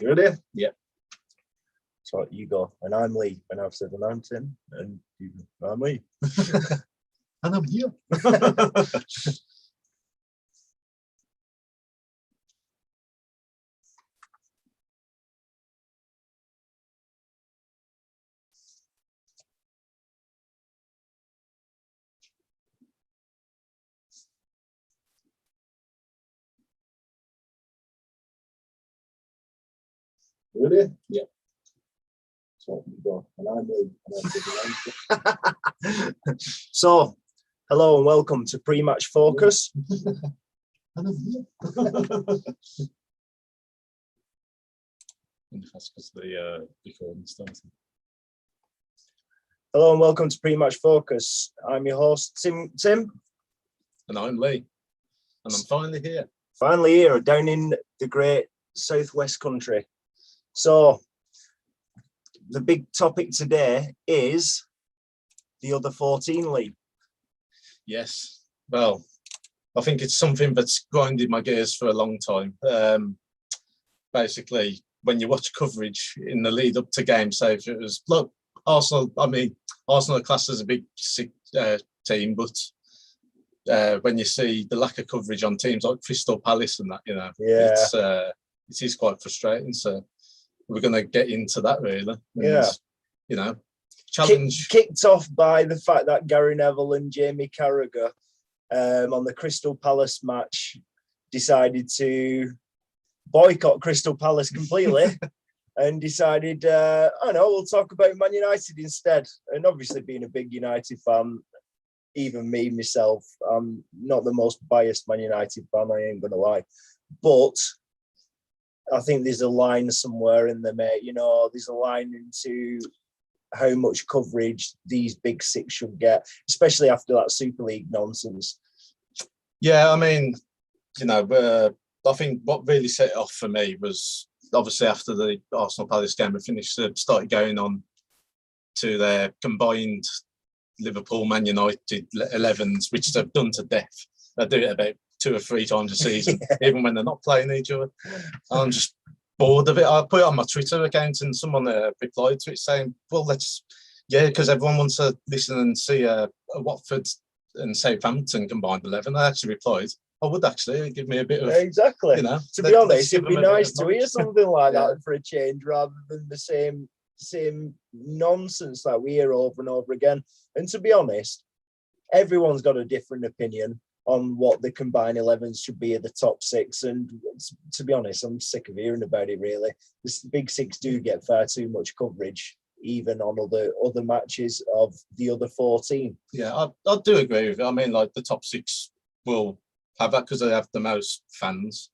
You ready? Yeah. So you go, and I'm Lee, and I've said, and I'm Tim, and you go, I'm Lee. And I'm here. You ready? Yeah. So you go, and I'm Lee, and I've said, and I'm Tim. So, hello and welcome to Pre-Match Focus. And I'm here. That's because the recording started. Hello and welcome to Pre-Match Focus. I'm your host, Tim. And I'm Lee. And I'm finally here. Finally here, down in the great southwest country. So, the big topic today is the other 14 league. Yes. Well, I think it's something that's grinded my gears for a long time. Basically, when you watch coverage in the lead up to games, say if it was, look, Arsenal are classed as a big team, but when you see the lack of coverage on teams like Crystal Palace and that, it is quite frustrating. So we're going to get into that really. And, challenge. Kicked off by the fact that Gary Neville and Jamie Carragher on the Crystal Palace match decided to boycott Crystal Palace completely and decided, we'll talk about Man United instead. And obviously being a big United fan, even me, myself, I'm not the most biased Man United fan, I ain't going to lie. But I think there's a line somewhere in there, mate. There's a line into how much coverage these big six should get, especially after that Super League nonsense. Yeah, I mean, I think what really set it off for me was obviously after the Arsenal Palace game had finished, they started going on to their combined Liverpool Man United 11s, which they've done to death. They do it about 2 or 3 times a season, even when they're not playing each other. I'm just bored of it. I put it on my Twitter account and someone replied to it saying, well, because everyone wants to listen and see a Watford and Southampton combined 11. I actually replied, I would actually give me a bit of... Exactly. To be honest, it'd be nice to hear something like that for a change rather than the same nonsense that we hear over and over again. And to be honest, everyone's got a different opinion on what the combined 11s should be at the top 6. And to be honest, I'm sick of hearing about it, really. The big 6 do get far too much coverage, even on other matches of the other 14. Yeah, I do agree with it. I mean, like the top 6 will have that because they have the most fans.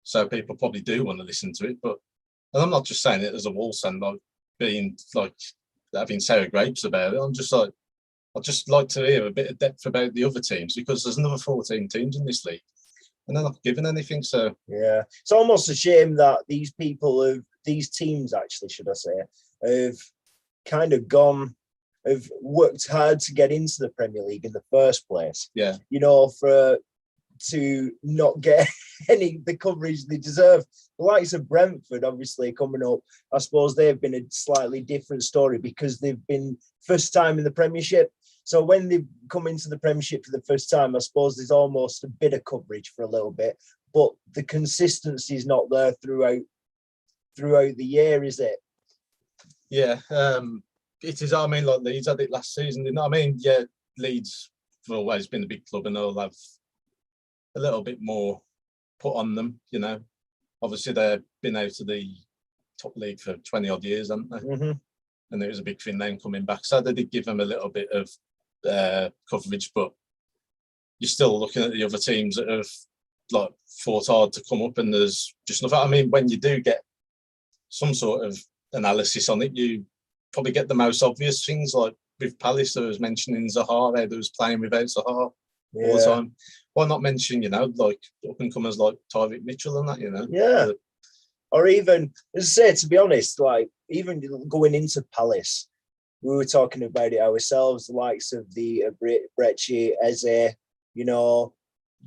So people probably do want to listen to it. And I'm not just saying it as a Wolves fan, having sour grapes about it. I'd just like to hear a bit of depth about the other teams because there's another 14 teams in this league and they're not giving anything. So yeah, it's almost a shame that these teams actually, should I say, have kind of have worked hard to get into the Premier League in the first place. Yeah. To not get the coverage they deserve. The likes of Brentford, obviously, coming up, I suppose they've been a slightly different story because they've been first time in the Premiership. So when they've come into the Premiership for the first time, I suppose there's almost a bit of coverage for a little bit, but the consistency is not there throughout the year, is it? Yeah, it is. I mean, like Leeds had it last season, didn't they? I mean, yeah, Leeds have always been a big club and they'll have a little bit more put on them, Obviously, they've been out of the top league for 20 odd years, haven't they? Mm-hmm. And it was a big thing then coming back. So they did give them a little bit of coverage, but you're still looking at the other teams that have fought hard to come up, and there's just nothing. I mean, when you do get some sort of analysis on it, you probably get the most obvious things, like with Palace, there was mentioning Zaha, how they was playing without Zaha all the time. Why not mention, like up-and-comers like Tyreek Mitchell and that, Yeah. Or even, as I say, to be honest, even going into Palace, we were talking about it ourselves, the likes of the Brecci, Eze,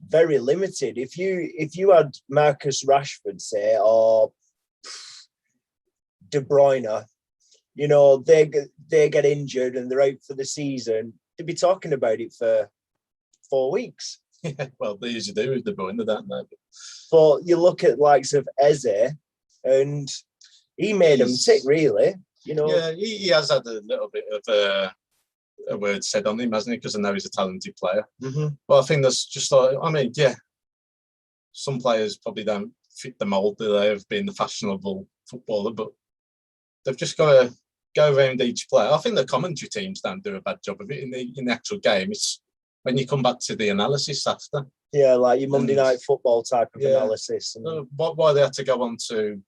very limited. If you had Marcus Rashford, say, or De Bruyne, they get injured and they're out for the season, they'd be talking about it for 4 weeks. Yeah, well, they usually do with De Bruyne, don't they? But you look at likes of Eze, and he made them sick, really. Yeah, he has had a little bit of a word said on him, hasn't he? Because I know he's a talented player. Mm-hmm. But I think that's just like, I mean, yeah, some players probably don't fit the mould that they have been the fashionable footballer, but they've just got to go around each player. I think the commentary teams don't do a bad job of it in the actual game. It's when you come back to the analysis after. Yeah, like your Monday Night Football type of analysis. And why they had to go on to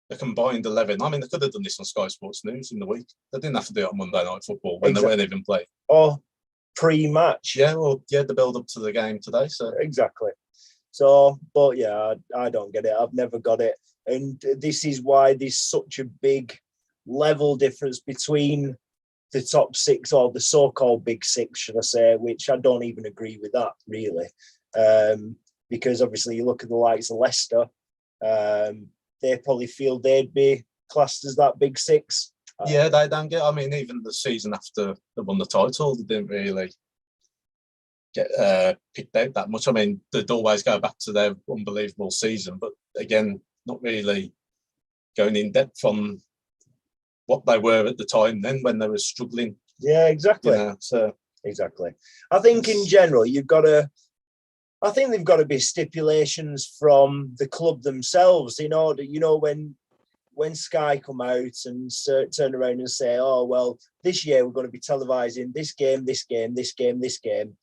a combined 11. I mean, they could have done this on Sky Sports News in the week. They didn't have to do it on Monday Night Football when they weren't even playing. Or pre-match. Yeah, well, yeah, the build up to the game today. So exactly. So, but yeah, I don't get it. I've never got it. And this is why there's such a big level difference between the top six, or the so-called big six, should I say, which I don't even agree with that, really. Because obviously you look at the likes of Leicester, they probably feel they'd be classed as that big six. Yeah, they don't get, I mean, even the season after they won the title, they didn't really get picked out that much. I mean, they'd always go back to their unbelievable season, but again, not really going in depth on what they were at the time then when they were struggling. Yeah, exactly. So exactly. I think in general, I think they've got to be stipulations from the club themselves in order, when Sky come out and turn around and say, oh, well, this year we're going to be televising this game, this game, this game, this game.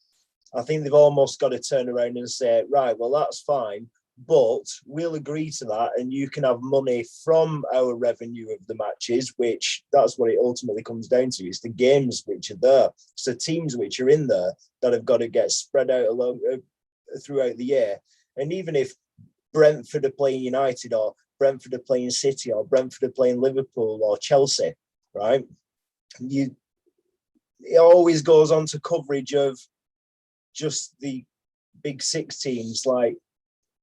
I think they've almost got to turn around and say, right, well, that's fine, but we'll agree to that and you can have money from our revenue of the matches, which that's what it ultimately comes down to. It's the games which are there. It's the teams which are in there that have got to get spread out throughout the year. And even if Brentford are playing United, or Brentford are playing City, or Brentford are playing Liverpool or Chelsea, right? It always goes on to coverage of just the big six teams. Like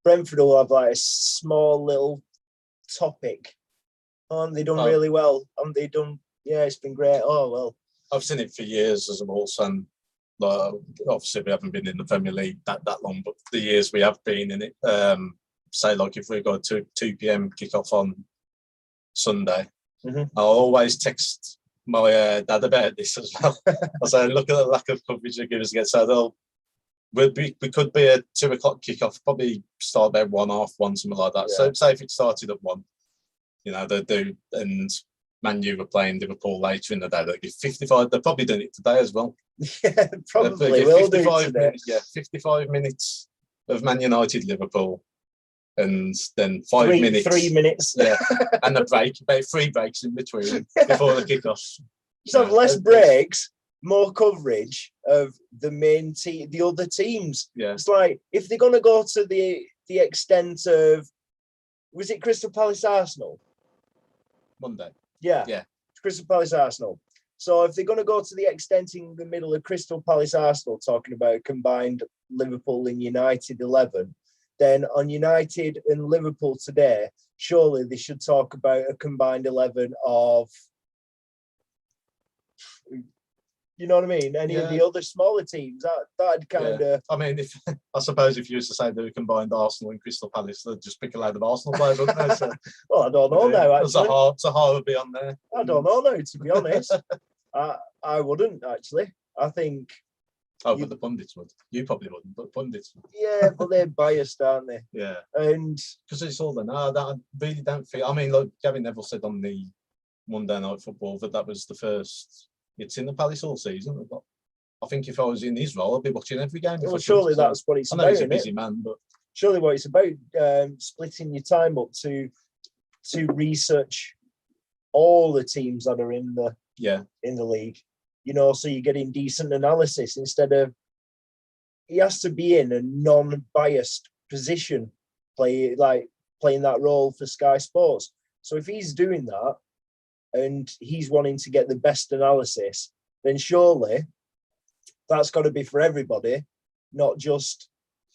Brentford will have like a small little topic. And they done really well. And they done, yeah, it's been great. Oh, well. I've seen it for years as a Wolves fan. Obviously, we haven't been in the Premier League that long, but the years we have been in it, say like if we got a 2 p.m. kickoff on Sunday, I'll always text my dad about this as well. I say, look at the lack of coverage they give us again. So we could be a 2 o'clock kickoff, probably start about 1:30, something like that. Yeah. So say if it started at 1, they do, and Man U were playing Liverpool later in the day, they'd give 55. They're probably doing it today as well. Yeah, probably will do today. 55 minutes of Man United Liverpool, and then 3 minutes. 3 minutes. Yeah, and a break, about 3 breaks in between before the kickoff. So less breaks, more coverage of the main team, the other teams. Yeah, it's like if they're gonna go to the extent of, was it Crystal Palace Arsenal? Monday. Yeah. Crystal Palace Arsenal. So if they're going to go to the extent in the middle of Crystal Palace Arsenal, talking about combined Liverpool and United 11, then on United and Liverpool today, surely they should talk about a combined 11 of, you know what I mean? Any of the other smaller teams, that'd kind of. I mean, I suppose if you used to say they were combined Arsenal and Crystal Palace, they'd just pick a load of Arsenal players, wouldn't they? So, well, I don't know now. Actually, Zaha would be on there. I don't know now, to be honest. I wouldn't actually. I think. Oh, but the pundits would. You probably wouldn't, but pundits would. Yeah, but they're biased, aren't they? Yeah. And because it's all that I really don't feel. I mean, like Gavin Neville said on the Monday Night Football that was the first. It's in the Palace all season. I think if I was in his role, I'd be watching every game. Well, surely that's what it's about. I know he's a busy man, but surely what it's about, splitting your time up to research all the teams that are in the league. So you're getting decent analysis instead of. He has to be in a non-biased position, playing that role for Sky Sports. So if he's doing that, and he's wanting to get the best analysis, then surely that's got to be for everybody, not just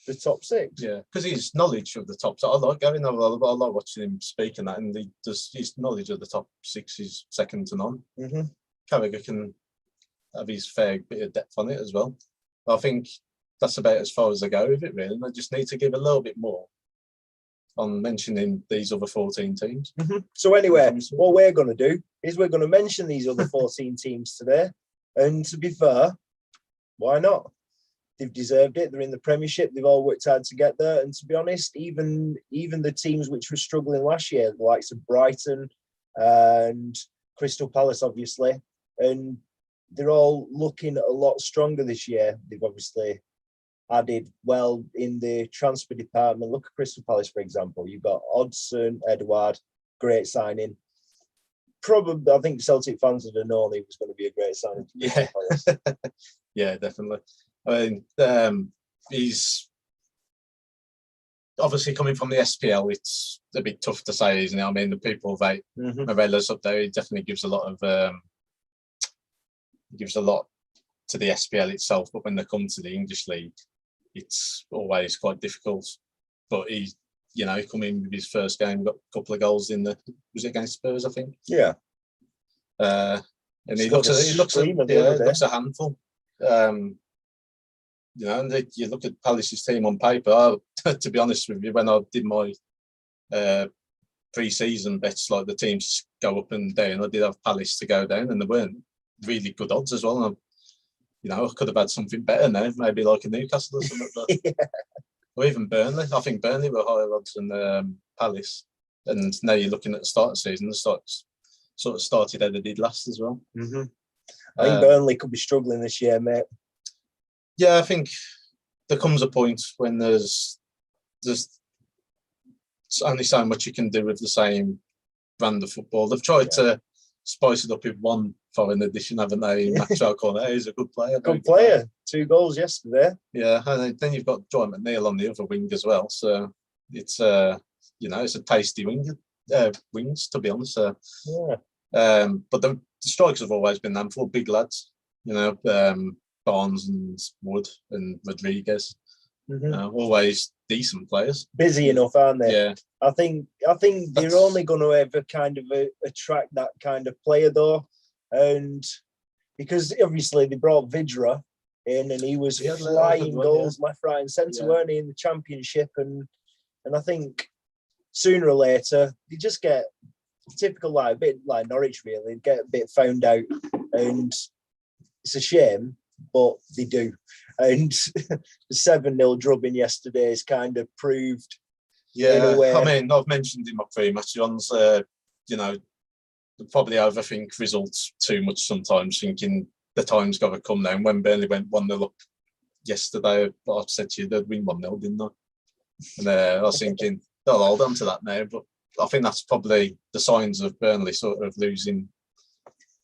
the top six. Yeah, because his knowledge of the top, I like going. I like watching him speak and that, and his knowledge of the top six is second to none. Mm-hmm. Carragher can have his fair bit of depth on it as well. I think that's about as far as I go with it, really. And I just need to give a little bit more on mentioning these other 14 teams. Mm-hmm. So anyway, what we're going to do is we're going to mention these other 14 teams today. And to be fair, why not? They've deserved it. They're in the Premiership. They've all worked hard to get there. And to be honest, even the teams which were struggling last year, the likes of Brighton and Crystal Palace, obviously, and they're all looking a lot stronger this year. They've obviously added well in the transfer department. Look at Crystal Palace, for example. You've got Odsonne, Edouard, great signing. Probably, I think Celtic fans would have known he was going to be a great signing. Yeah, yeah, definitely. I mean, he's obviously coming from the SPL. It's a bit tough to say, isn't it? I mean, the people that Morelos up there, he definitely gives a lot to the SPL itself. But when they come to the English League, it's always quite difficult. But he coming with his first game, got a couple of goals in was it against Spurs, I think? Yeah. And he looks a handful. And you look at Palace's team on paper. To be honest with you, when I did my pre-season bets, like the teams go up and down, I did have Palace to go down, and they weren't really good odds as well. And I could have had something better now, maybe like a Newcastle or something. But, yeah. Or even Burnley. I think Burnley were higher odds than Palace. And now you're looking at the start of the season, the sort of started how they did last as well. Mm-hmm. I think Burnley could be struggling this year, mate. Yeah, I think there comes a point when there's only so much you can do with the same brand of football. They've tried to spice it up with one foreign addition, haven't they? Maxwell Cornet is a good player. Good player. 2 goals yesterday. Yeah, and then you've got Joy McNeil on the other wing as well. So it's it's a tasty wings, to be honest. But the strikers have always been them for big lads. Barnes and Wood and Rodriguez. Always decent players. Busy enough, aren't they? Yeah. I think they're only going to ever kind of attract that kind of player, though, and because obviously they brought Vidra in, and he was flying goals left, right, and centre, weren't he, in the Championship, and I think sooner or later they just get typical, like a bit like Norwich, really, get a bit found out, and it's a shame, but they do. And the 7-0 drubbing yesterday has kind of proved. Yeah, I mean, I've mentioned in my pre-match runs, probably overthink results too much sometimes, thinking the time's got to come now. And when Burnley went 1-0 up yesterday, I said to you they'd win 1-0, didn't I? And I was thinking, they'll hold on to that now. But I think that's probably the signs of Burnley sort of losing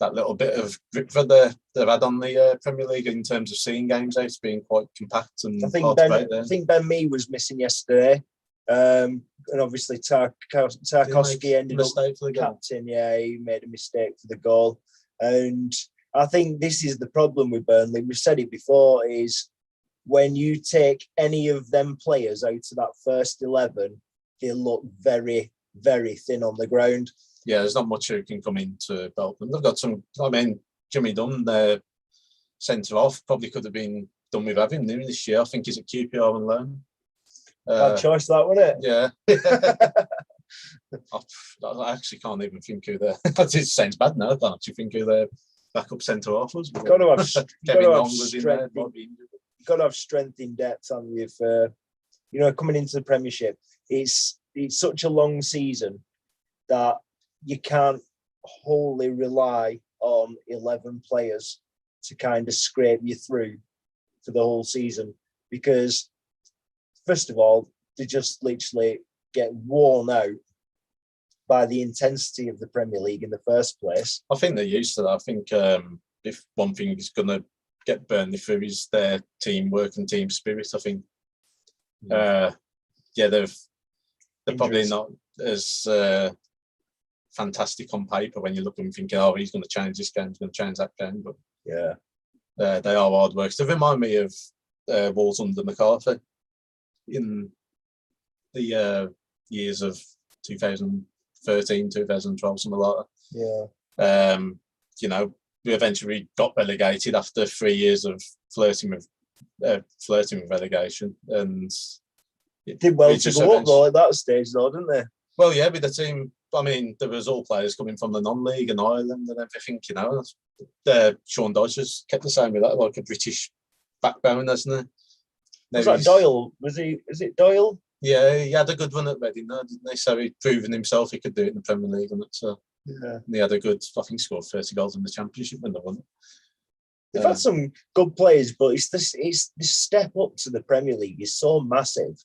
that little bit of grip that they've had on the Premier League in terms of seeing games out, being quite compact and hard to break there. I think Ben Mee was missing yesterday. And obviously Tarkowski ended up captain. Yeah, he made a mistake for the goal. And I think this is the problem with Burnley. We've said it before, is when you take any of them players out of that first 11, they look very, very thin on the ground. Yeah, there's not much who can come in to help them. They've got some, I mean, Jimmy Dunn, their centre-off, probably could have been done with having him this year. I think he's at QPR on loan. Bad choice, that, wasn't it? Yeah. I actually can't even think who their... It sounds bad now. I can't actually think who their backup centre-off was. You've got to have, Kevin Long was in there. You've got to have strength in depth, haven't you? Coming into the Premiership, it's such a long season that you can't wholly rely on 11 players to kind of scrape you through for the whole season, because first of all, they just literally get worn out by the intensity of the Premier League in the first place. I think they're used to that. I think if one thing is going to get Burnley through is their teamwork and team spirit. I think, they're probably not as fantastic on paper when you look at them thinking, oh, he's going to change this game, he's going to change that game. But yeah, they are hard workers. They remind me of Wolves under McCarthy. in the years of 2013, 2012, something like Yeah. that. You know, we eventually got relegated after 3 years of flirting with relegation, and It did well we to just go up though at that stage, though, didn't they? well, yeah, with the team. I mean, there was all players coming from the non-league and Ireland and everything. You know, Sean Dyche has kept the same with that, like a British backbone, hasn't he? Was that Doyle? Is it Doyle? Yeah, he had a good run at Reading, though, didn't he? So he'd proven himself he could do it in the Premier League, and Yeah. he had a good. I think scored 30 goals in the Championship when they won. They've had some good players, but it's this step up to the Premier League is so massive.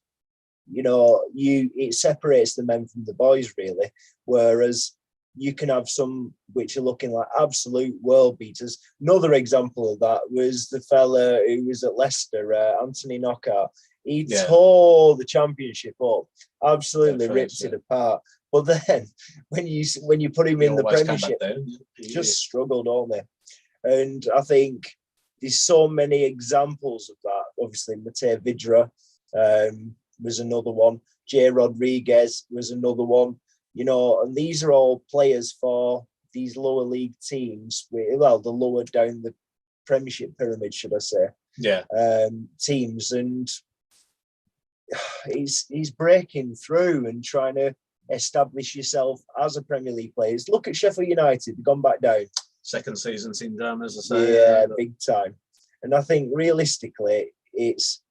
You know, it separates the men from the boys really. Whereas you can have some which are looking like absolute world beaters. Another example of that was the fella who was at Leicester, Anthony Knockout. He tore the Championship up, absolutely ripped it apart. But then when you put him in the Premiership, just struggled, don't they? And I think there's so many examples of that. Obviously, Matej Vydra was another one. Jay Rodriguez was another one. You know, and these are all players for these lower league teams. The lower down the Premiership pyramid, should I say? Yeah. Teams, and he's breaking through and trying to establish yourself as a Premier League player. Look at Sheffield United; they've gone back down. Second season syndrome, as I say. Yeah, big time. And I think realistically, it's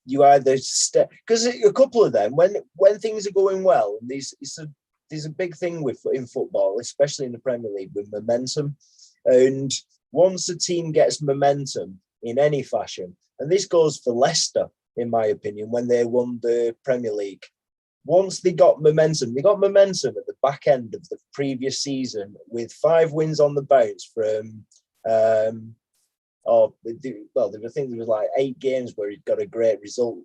you either step because a couple of them when things are going well, there's a big thing in football, especially in the Premier League, with momentum. And once a team gets momentum in any fashion, and this goes for Leicester, in my opinion, when they won the Premier League. Once they got momentum at the back end of the previous season with 5 wins on the bounce from, I think there was like 8 games where he'd got a great result,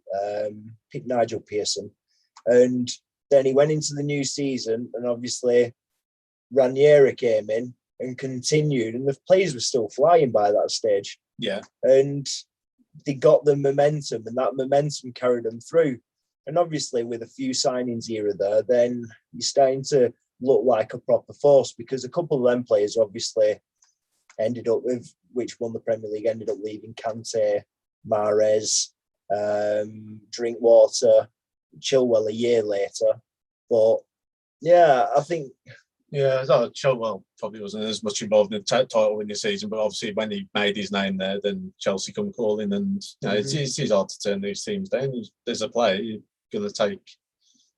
picked Nigel Pearson. And then he went into the new season, and obviously Ranieri came in and continued, and the players were still flying by that stage. Yeah. And they got the momentum, and that momentum carried them through. And obviously, with a few signings here or there, then you're starting to look like a proper force, because a couple of them players obviously ended up with, which won the Premier League, ended up leaving: Kante, Mahrez, Drinkwater, Chilwell a year later. But yeah, I think. Yeah, I thought Chilwell probably wasn't as much involved in the title winning season, but obviously when he made his name there, then Chelsea come calling, and you know, it's hard to turn these teams down. There's a player you're going to take.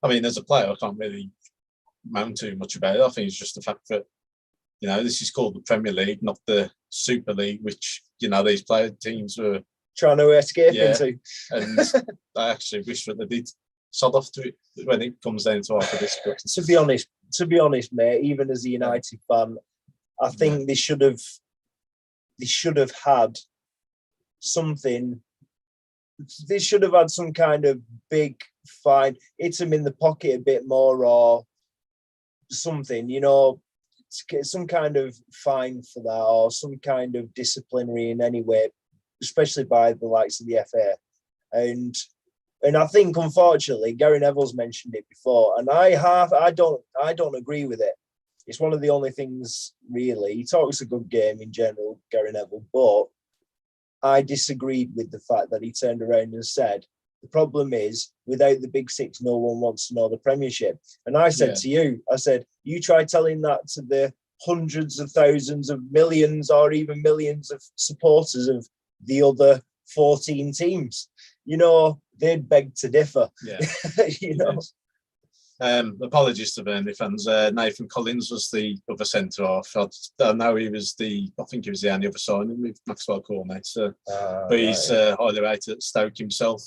I mean, as a player, I can't really moan too much about it. I think it's just the fact that, you know, this is called the Premier League, not the Super League, which, you know, these teams were trying to escape into. And I actually wish that they did sod off to it when it comes down to after this. But to be honest, mate, even as a United fan, I think they should have had something. They should have had some kind of big fine, hit them in the pocket a bit more, or something, you know, some kind of fine for that, or some kind of disciplinary in any way, especially by the likes of the FA. And I think, unfortunately, Gary Neville's mentioned it before, and I don't agree with it. It's one of the only things, really. He talks a good game in general, Gary Neville, but I disagreed with the fact that he turned around and said, the problem is, without the Big Six, no one wants to know the Premiership. And I said to you, you try telling that to the hundreds of thousands of millions or even millions of supporters of the other 14 teams. You know, they'd beg to differ. Yeah. You know. Yes. Apologies to Burnley fans. Nathan Collins was the other centre half. I know I think he was the only other signing with Maxwell Cornet. But he's highly rated at Stoke himself.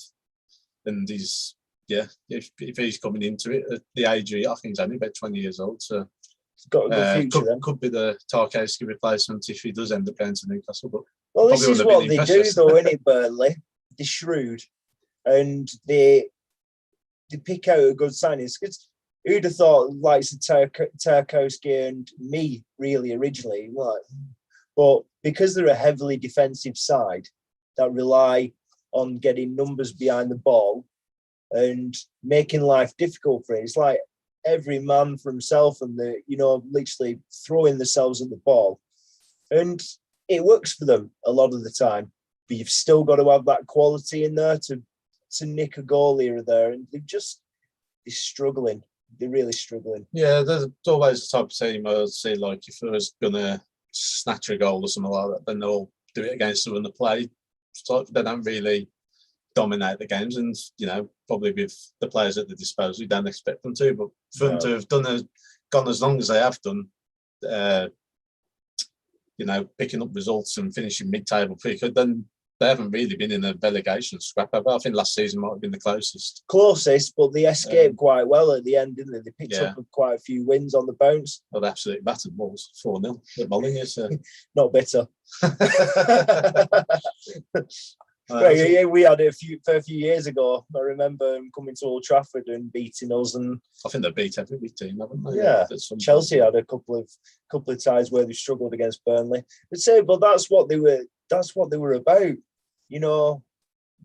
And he's, if he's coming into it at the age, I think he's only about 20 years old. So he's got a good future then. Could be the Tarkowski replacement if he does end up going to Newcastle. But well, this is what they do, though, isn't it, Burnley? They're shrewd. And they pick out a good signings. Because who'd have thought, like Tarkowski and me, really, originally? But because they're a heavily defensive side that rely on getting numbers behind the ball and making life difficult for it. It's like every man for himself and literally throwing themselves at the ball. And it works for them a lot of the time. But you've still got to have that quality in there to nick a goal here or there. And they're struggling. They're really struggling. Yeah, there's always the type of team I would say, like, if it was going to snatch a goal or something like that, then they'll do it against them in the play. So they don't really dominate the games, and probably with the players at their disposal, you don't expect them to. But for them to have gone as long as they have done, picking up results and finishing mid-table quicker, then they haven't really been in a relegation scrap. I think last season might have been the closest. But they escaped quite well at the end, didn't they? They picked up quite a few wins on the bounce. Well, they absolutely battered Wolves 4-0 at Molineux. So. Not bitter. We had a few years ago. I remember them coming to Old Trafford and beating us, and I think they beat every big team, haven't they? Yeah, Chelsea had a couple of times where they struggled against Burnley. But that's what they were about.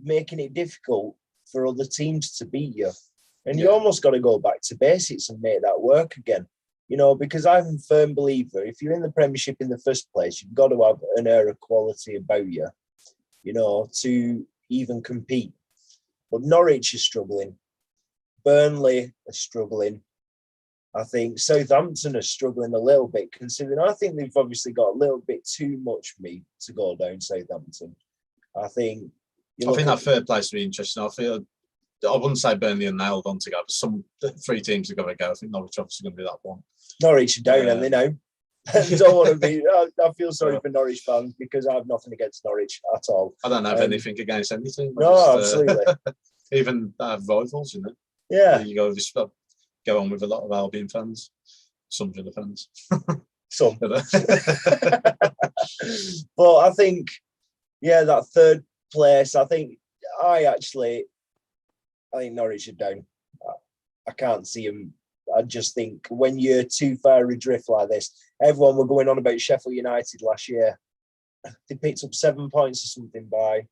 Making it difficult for other teams to beat you, and you almost got to go back to basics and make that work again. Because I'm a firm believer, if you're in the Premiership in the first place, you've got to have an air of quality about you. To even compete. But Norwich is struggling. Burnley are struggling. I think Southampton are struggling a little bit, considering I think they've obviously got a little bit too much meat to go down Southampton. I think that third place will be interesting. I wouldn't say Burnley and nailed on to go, but some 3 teams are going to go. I think Norwich obviously going to be that one. Norwich are down, and they know. I don't want to be. I feel sorry for Norwich fans because I have nothing against Norwich at all. I don't have anything against anything. No, absolutely. Even rivals, Yeah, you got to just go on with a lot of Albion fans, some Villa fans. Some. But I think, that third place. I think Norwich are down. I can't see them. I just think when you're too far adrift like this, everyone were going on about Sheffield United last year. They picked up 7 points or something by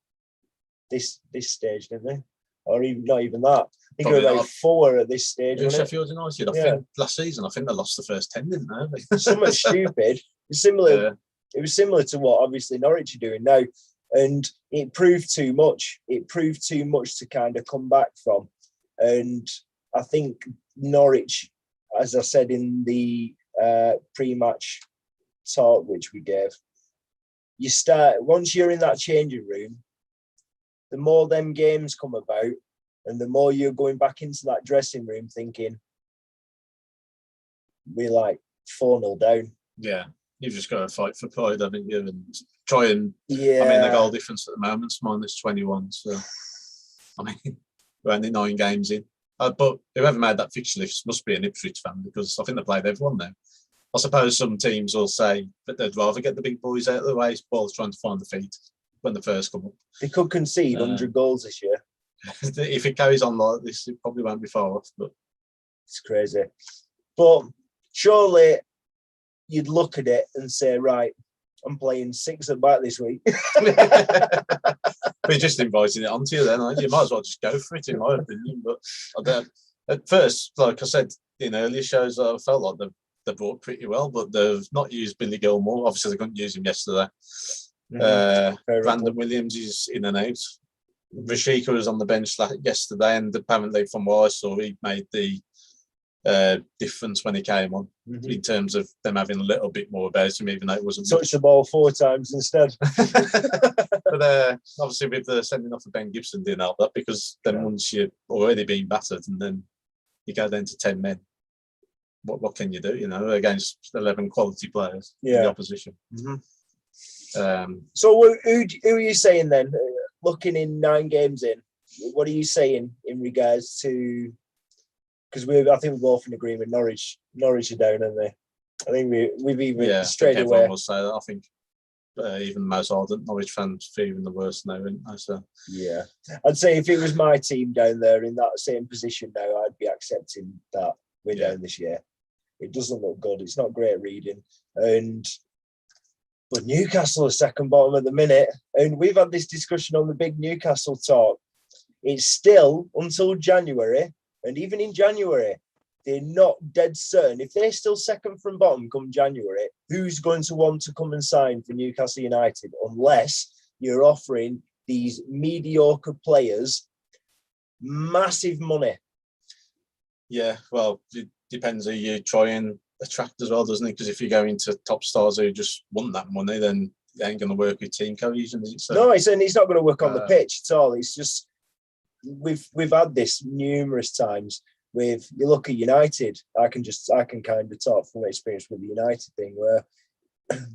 this stage, didn't they? Or even not even that. I think they were about 4 at this stage. Sheffield United, I think last season, they lost the first 10, didn't they? Something stupid. It was similar to what obviously Norwich are doing now. And it proved too much. It proved too much to kind of come back from. And I think Norwich, as I said in the pre-match talk which we gave, once you're in that changing room, the more them games come about and the more you're going back into that dressing room thinking, we're like 4-0 down. Yeah, you've just got to fight for pride, haven't you? And try and, the goal difference at the moment's -21. So, we're only 9 games in. But whoever made that fixture list must be an Ipswich fan because I think they played everyone now. I suppose some teams will say that they'd rather get the big boys out of the way while trying to find the feet when they first come up. They could concede 100 goals this year. If it carries on like this, it probably won't be far off. But it's crazy. But surely you'd look at it and say, right, I'm playing 6 at back this week. We're just inviting it onto you then, aren't you? You might as well just go for it, in my opinion. But at first, like I said in earlier shows, I felt like they brought pretty well, but they've not used Billy Gilmore. Obviously, they couldn't use him yesterday. Brandon Williams is in and out. Rashika was on the bench yesterday, and apparently, from what I saw, he made the difference when he came on in terms of them having a little bit more about him, even though it wasn't. Touch the ball 4 times instead. But obviously, with the sending off of Ben Gibson didn't help that because then once you're already being battered and then you go down to 10 men, what can you do? Against 11 quality players in the opposition. So who are you saying then? Looking in 9 games in, what are you saying in regards to? Because I think we're both in agreement. Norwich are down, aren't they? I think we've even straight away. Everyone will say that. I think even the most ardent Norwich fans feel even the worst now, aren't they? So yeah, I'd say if it was my team down there in that same position now, I'd be accepting that we're down this year. It doesn't look good. It's not great reading, But Newcastle are second bottom at the minute. And we've had this discussion on the big Newcastle talk. It's still until January. And even in January, they're not dead certain. If they're still second from bottom come January, who's going to want to come and sign for Newcastle United unless you're offering these mediocre players massive money? Yeah, well, it depends who you try and attract as well, doesn't it? Because if you're going to top stars who just want that money, then it ain't going to work with team cohesion, is it? So, no, it's not going to work on the pitch at all. It's just we've had this numerous times. With you look at United, I can kind of talk from experience with the United thing where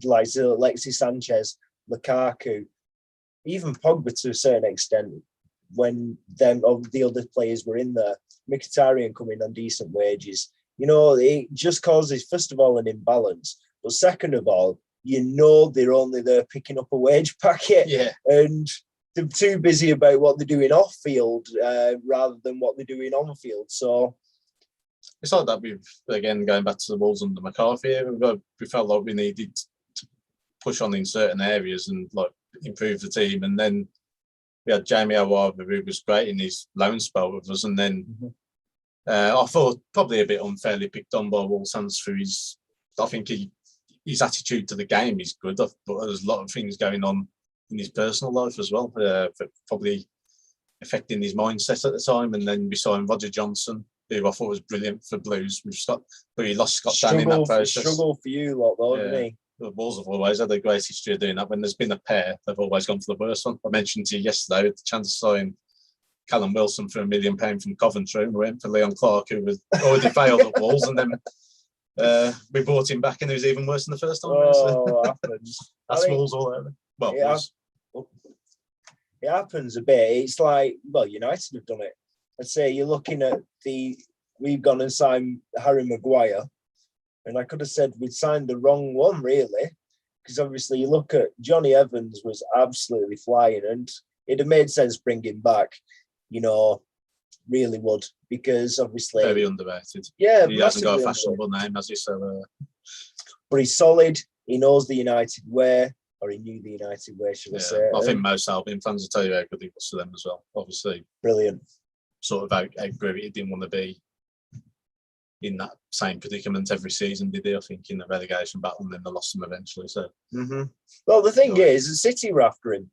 like Alexis Sanchez, Lukaku, even Pogba to a certain extent, when the other players were in there, Mkhitaryan coming on decent wages, it just causes, first of all, an imbalance. But second of all, they're only there picking up a wage packet. Yeah. And they're too busy about what they're doing off field rather than what they're doing on field. So it's like that. We've, again, going back to the Wolves under McCarthy, we felt like we needed to push on in certain areas and like improve the team. And then we had Jamie O'Hara, who was great in his loan spell with us. And then I thought probably a bit unfairly picked on by Wolves fans for I think his attitude to the game is good, but there's a lot of things going on in his personal life as well, probably affecting his mindset at the time. And then we signed Roger Johnson, who I thought was brilliant for Blues. But he lost Scott Dan in that process. Struggle for you lot though, didn't he? The Wolves have always had a great history of doing that. When there's been a pair, they've always gone for the worst one. I mentioned to you yesterday with the chance to sign Callum Wilson for £1 million from Coventry, and we went for Leon Clark, who was already failed at Wolves, and then we brought him back, and it was even worse than the first time. Oh, happens. That's Wolves all over. Well, it happens a bit. It's like, United have done it. I'd say you're looking at we've gone and signed Harry Maguire, and I could have said we'd signed the wrong one, really, because obviously you look at Johnny Evans was absolutely flying, and it'd have made sense bringing him back, really would, because obviously very underrated. Yeah, he hasn't got a fashionable name, has he? So, but he's solid. He knows the United way, or he knew the United way, should I say? I think most Albion fans will tell you how good he was to them as well. Obviously, brilliant. Sort of outgrew it. He didn't want to be in that same predicament every season, did he? I think in the relegation battle, and then they lost him eventually. So, well, the thing is, City were after him.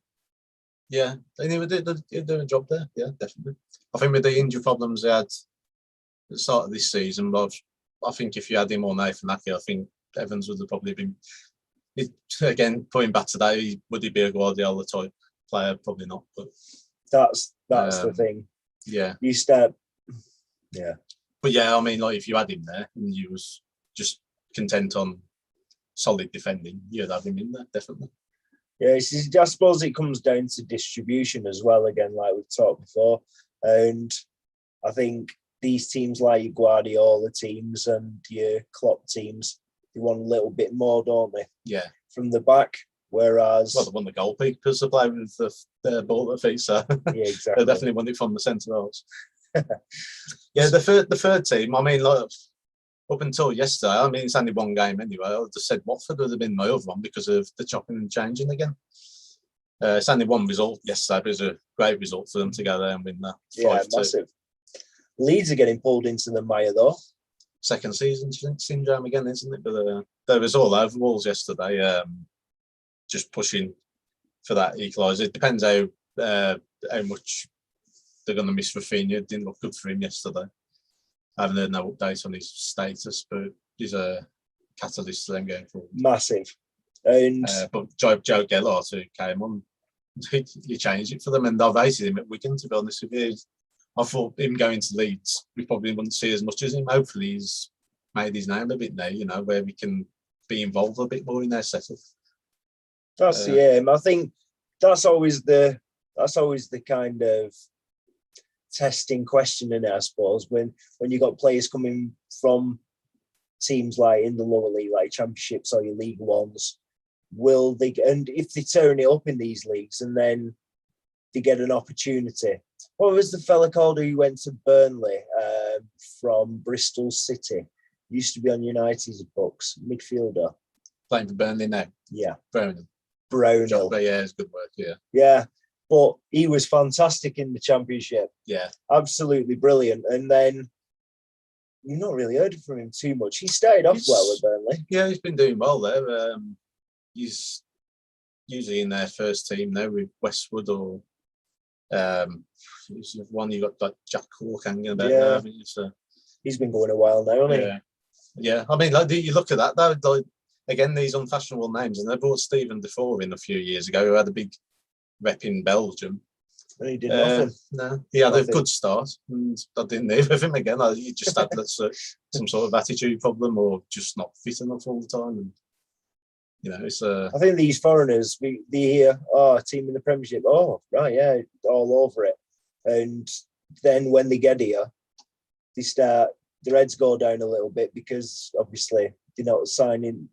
Yeah, and he did a job there. Yeah, definitely. I think with the injury problems they had at the start of this season, but I think if you had him or Nathan Ake, I think Evans would have probably been. Again, putting back to that, would he be a Guardiola type player? Probably not. But that's the thing. Yeah, you step. Yeah, but yeah, I mean, like if you had him there and you was just content on solid defending, you'd have him in there definitely. Yeah, I suppose it comes down to distribution as well. Again, like we've talked before, and I think these teams like your Guardiola teams and your Klopp teams, they want a little bit more, don't they? Yeah, from the back. Whereas, they won the goalkeepers to play with the ball at feet, so yeah, exactly. They definitely won it from the centre halves. Yeah, the third team. I mean, like up until yesterday, I mean, it's only one game anyway. I just said Watford would have been my other one because of the chopping and changing again. It's only one result yesterday, but it was a great result for them to go there and win that. Yeah, massive. Leeds are getting pulled into the mire though. Second season syndrome again, isn't it? But there was all over Wolves yesterday. Just pushing for that equaliser. It depends how much they're going to miss Rafinha. It didn't look good for him yesterday. I haven't heard no updates on his status, but he's a catalyst to them going forward. Massive. And but Joe Gellart, who came on, he changed it for them, and I've hated him at Wigan, to be honest with you. I thought him going to Leeds, we probably wouldn't see as much as him. Hopefully he's made his name a bit now, where we can be involved a bit more in their setup. That's the aim. I think that's always the kind of testing question in it, I suppose, when you got players coming from teams like in the lower league, like championships or your League Ones, will they, and if they turn it up in these leagues and then they get an opportunity. What was the fella called who went to Burnley from Bristol City? Used to be on United's books, midfielder. playing for Burnley now. Yeah, Brownhill. Brownhill. Yeah, it's good work. Yeah, Yeah, but he was fantastic in the Championship. yeah. Absolutely brilliant. And then you've not really heard from him too much. He started off well at Burnley. Yeah, he's been doing well there. He's usually in their first team now with Westwood or one you got like Jack Cork hanging about there. I think it's, he's been going a while now, hasn't he? Yeah. I mean, like you look at that, like, again, these unfashionable names, and they brought Stephen Defoe in a few years ago, who had a big rep in Belgium. And he did nothing. No, he had a good start, and I didn't hear of him again. He just had some sort of attitude problem, or just not fit enough all the time. And, you know, it's I think these foreigners, they hear, a team in the Premiership, right, yeah, all over it. And then when they get here, they start, their heads go down a little bit because obviously they're not signing,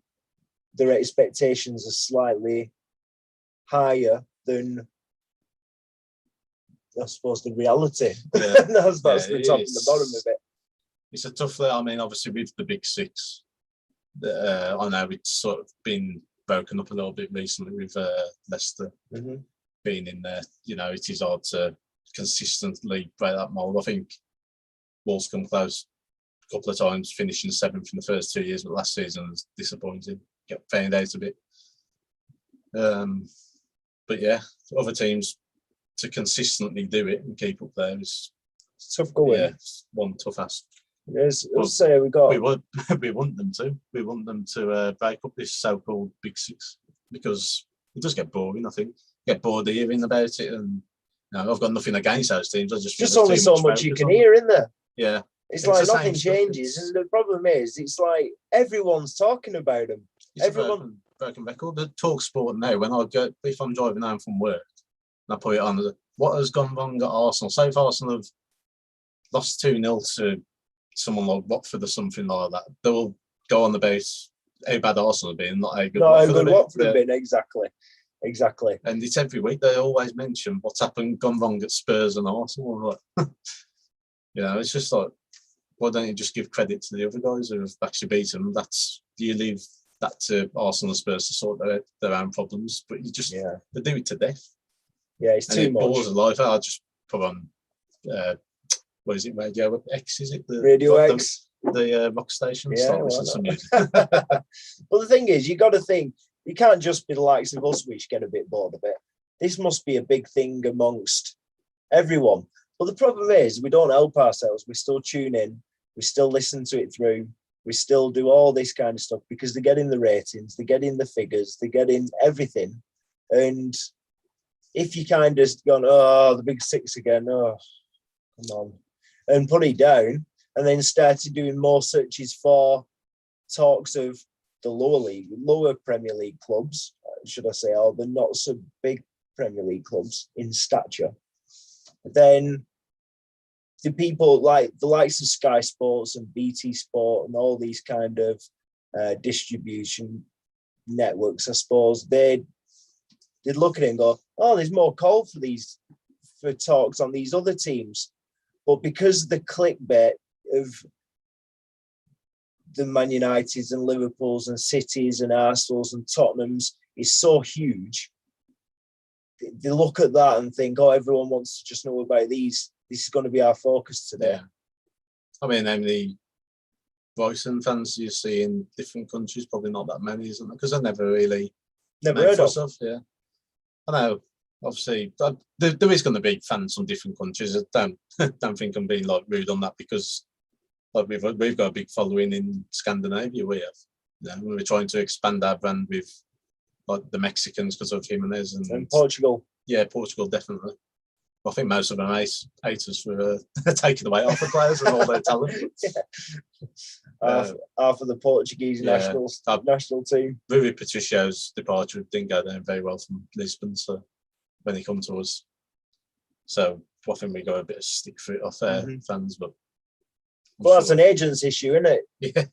their expectations are slightly higher than, I suppose, the reality. Yeah. that's the top and the bottom of it. It's a tough, I mean, obviously with the big six, I know it's sort of been broken up a little bit recently with Leicester being in there. You know, it is hard to consistently break that mould. I think Wolves come close a couple of times, finishing 7th in the first 2 years, but last season was disappointing. Get found out a bit. But yeah, other teams to consistently do it and keep up there is tough going. Yeah, it's one tough ask. Yes, let's say we want them to. We want them to break up this so-called big six, because it does get boring. I think get bored of hearing about it, and I've got nothing against those teams. I just only so much you can hear, isn't there? Yeah, it's like nothing changes, and the problem is, it's like everyone's talking about them. Everyone broken record. The Talk Sport now. When I go, if I'm driving home from work, and I put it on, what has gone wrong at Arsenal? So far, Arsenal have lost 2-0 to someone like Watford or something like that. They will go on about how bad Arsenal have been, not how good Watford have been. Exactly. And it's every week they always mention what's gone wrong at Spurs and Arsenal. Like, it's just like, why don't you just give credit to the other guys who have actually beaten them? You leave that to Arsenal and Spurs to sort their own problems, but you just they do it to death. Yeah, it's too much. Balls of life. I just put on. What is it, Radio X? Is it the Radio X? The rock station? Yeah, some music. Well, the thing is, you got to think, you can't just be the likes of us which get a bit bored of it. This must be a big thing amongst everyone. But the problem is, we don't help ourselves. We still tune in. We still listen to it through. We still do all this kind of stuff because they get in the ratings, they get in the figures, they get in everything. And if you kind of gone, the big six again, come on, and put it down, and then started doing more searches for talks of the lower Premier League clubs, should I say, or the not so big Premier League clubs in stature, then the people like the likes of Sky Sports and BT Sport and all these kind of distribution networks, I suppose, they'd look at it and go, there's more call for talks on these other teams. But because the clickbait of the Man Uniteds and Liverpools and Cities and Arsenals and Tottenhams is so huge, they look at that and think, everyone wants to just know about these. This is going to be our focus today. Yeah. I mean, how many Brighton fans do you see in different countries? Probably not that many, isn't there? Because I never heard of stuff. Yeah, I know. Obviously, there is going to be fans from different countries. I don't think I'm being like rude on that, because like we've got a big following in Scandinavia. We have, we're trying to expand our brand with like the Mexicans because of Jimenez and Portugal. Yeah, Portugal definitely. I think most of them hate us for taking away half the players and all their talent. Half of the Portuguese national team. Rui Patricio's departure didn't go down very well from Lisbon, so when he come to us, so I think we got a bit of stick for it off their fans, but that's an agent's issue, isn't it?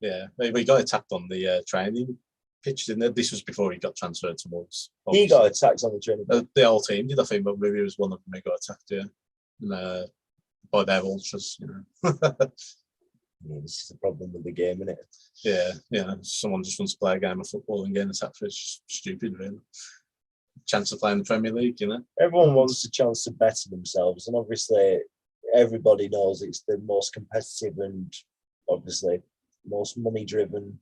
Yeah. We got attacked on the training pitch, didn't it? This was before he got transferred to Wolves. He got attacked on the training pitch. The whole team did, I think, but maybe it was one of them who got attacked, by their ultras, Yeah, this is the problem with the game, isn't it? Yeah. Someone just wants to play a game of football and get attacked for it's stupid, really. Chance of playing the Premier League, Everyone wants a chance to better themselves, and obviously everybody knows it's the most competitive and obviously most money-driven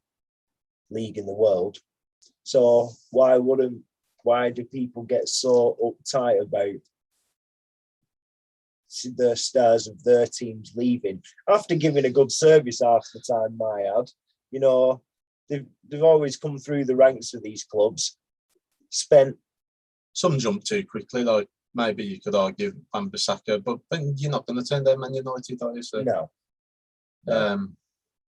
league in the world. So why do people get so uptight about the stars of their teams leaving after giving a good service half the time? They've always come through the ranks of these clubs, spent. Some jump too quickly, like maybe you could argue Wan-Bissaka, but then you're not going to turn down Man United, are you? So, No.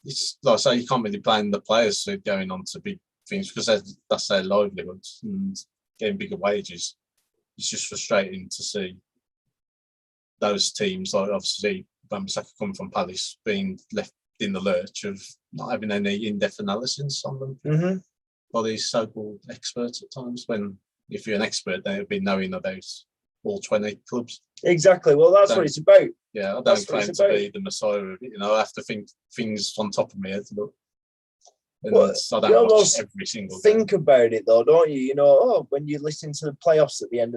It's like I say, you can't really blame the players for going on to big things because that's their livelihoods and getting bigger wages. It's just frustrating to see those teams, like obviously Wan-Bissaka coming from Palace, being left in the lurch of not having any in-depth analysis on them by these so-called experts at times, when if you're an expert, then it'd be knowing about all 20 clubs. Exactly. Well, that's what it's about. Yeah, I don't claim to be the messiah of it. I have to think things on top of my head. Well, I don't watch every single think game. About it though, don't you? When you listen to the playoffs at the end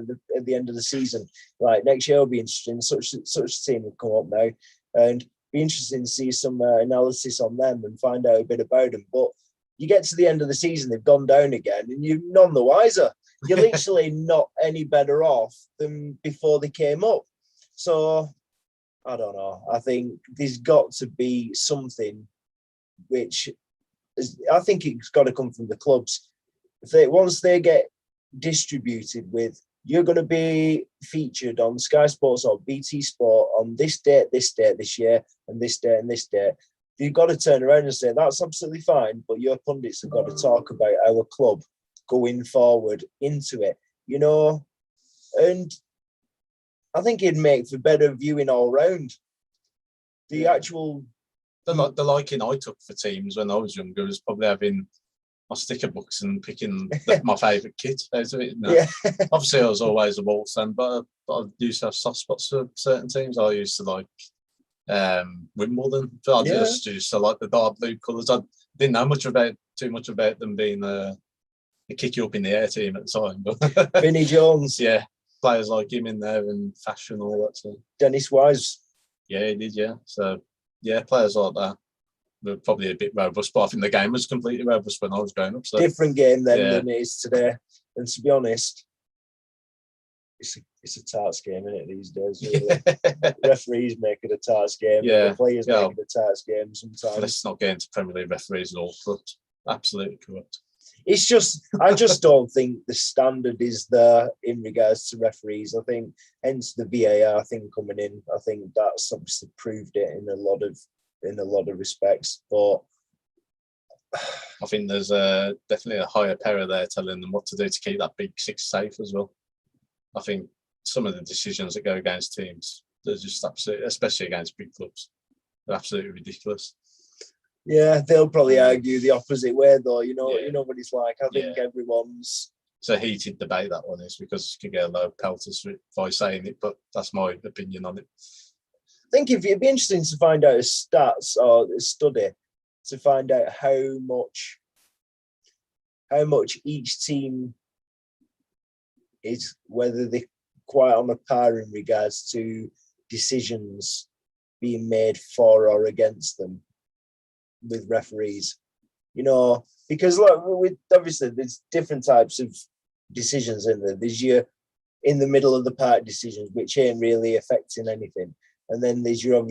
of the season, like next year will be interesting. Such a team will come up now, and be interesting to see some analysis on them and find out a bit about them. But you get to the end of the season, they've gone down again, and you're none the wiser. You're literally not any better off than before they came up. So, I don't know. I think there's got to be something which I think it's got to come from the clubs. Once they get distributed with, you're going to be featured on Sky Sports or BT Sport on this date, this year, and this date, and this date, you've got to turn around and say, that's absolutely fine, but your pundits have got to talk about our club going forward into it, and I think it'd make for better viewing all round. The liking I took for teams when I was younger was probably having my sticker books and picking my favourite kit out of it. Yeah. Obviously, I was always a Wolves fan, but I used to have soft spots for certain teams. I used to like Wimbledon. I just used to like the dark blue colours. I didn't know too much about them being a kick you up in the air team at the time. But Vinnie Jones. Yeah. Players like him in there and fashion, all that stuff. Dennis Wise. Yeah, he did, yeah. So, yeah, players like that were probably a bit robust, but I think the game was completely robust when I was growing up. So. Different game then than it is today. And to be honest, it's a tarts game, isn't it, these days? Really? Referees make it a tarts game. The players make it a tarts game sometimes. Let's not get into Premier League referees at all. Corrupt. Absolutely corrupt. It's just, I just don't think the standard is there in regards to referees. I think, hence the VAR thing coming in. I think that's obviously proved it in a lot of respects. But I think there's definitely a higher power there telling them what to do to keep that big six safe as well. I think some of the decisions that go against teams, they're just absolutely, especially against big clubs, they're absolutely ridiculous. Yeah, they'll probably argue the opposite way, though. You know what it's like. I think everyone's. It's a heated debate, that one is, because you can get a lot of pelters by saying it, but that's my opinion on it. I think if it'd be interesting to find out stats or a study to find out how much each team is, whether they're quite on a par in regards to decisions being made for or against them with referees, because obviously there's different types of decisions in there. There's your in the middle of the park decisions, which ain't really affecting anything, and then there's your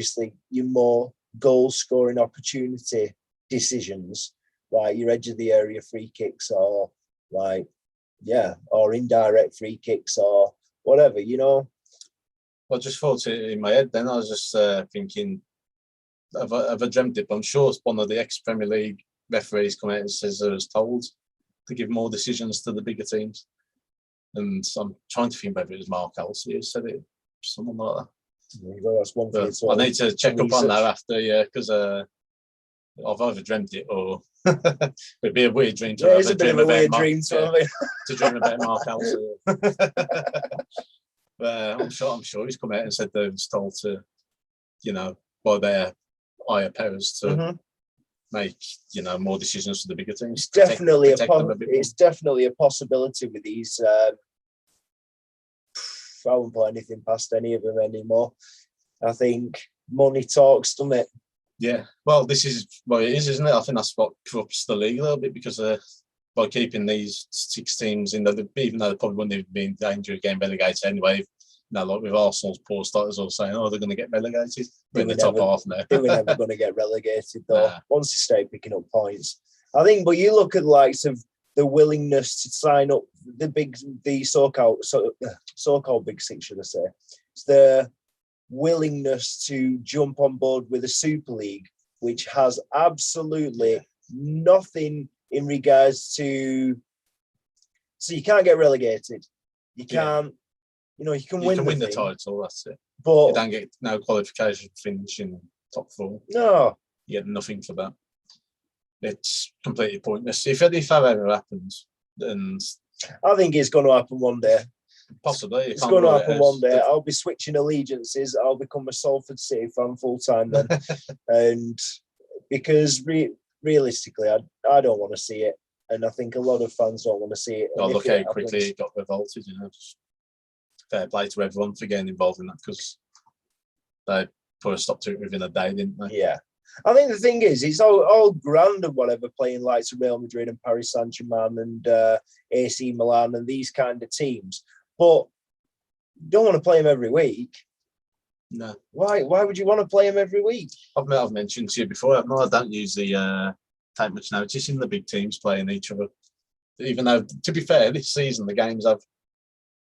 more goal scoring opportunity decisions, like your edge of the area free kicks or or indirect free kicks or whatever. I just thought it in my head. Then I was just thinking. Have I dreamt it? But I'm sure one of the ex-Premier League referees come out and says I was told to give more decisions to the bigger teams. And I'm trying to think whether it was Mark Halsey who said it, someone like that. Well, that's one thing. I need to check up on that after, because I've either dreamt it or it'd be a weird dream to it's a bit of a weird dream to dream about Mark Halsey. But I'm sure he's come out and said they was told to, by their higher powers to Mhm. make more decisions for the bigger teams. It's definitely protect them a bit more. it's definitely a possibility with these. I wouldn't put anything past any of them anymore. I think money talks, doesn't it? Yeah, well, this is what it is, isn't it? I think that's what corrupts the league a little bit because by keeping these 6 teams in, even though they probably wouldn't even be in danger of getting relegated anyway. Like with Arsenal's poor starters all saying, "Oh, they're going to get relegated." They're in the top half now. They were never going to get relegated though. Nah. Once they start picking up points, I think. But you look at the likes of the willingness to sign up the so-called big six, should I say? It's the willingness to jump on board with a Super League, which has absolutely nothing in regards to. So you can't get relegated. You can't. You can win the title. That's it. But you don't get no qualification for finishing top 4. No, you get nothing for that. It's completely pointless. If that ever happens, then I think it's going to happen one day. Possibly, it's going to happen one day. I'll be switching allegiances. I'll become a Salford City fan full time then, and because realistically, I don't want to see it, and I think a lot of fans don't want to see it. Oh, look how quickly it got revolted. Just fair play to everyone for getting involved in that because they put a stop to it within a day, didn't they? Yeah. I think the thing is, it's all grand and whatever, playing likes of Real Madrid and Paris Saint-Germain and AC Milan and these kind of teams. But you don't want to play them every week. No. Why would you want to play them every week? I've mentioned to you before, I don't usually take much notice in the big teams playing each other. Even though, to be fair, this season the games have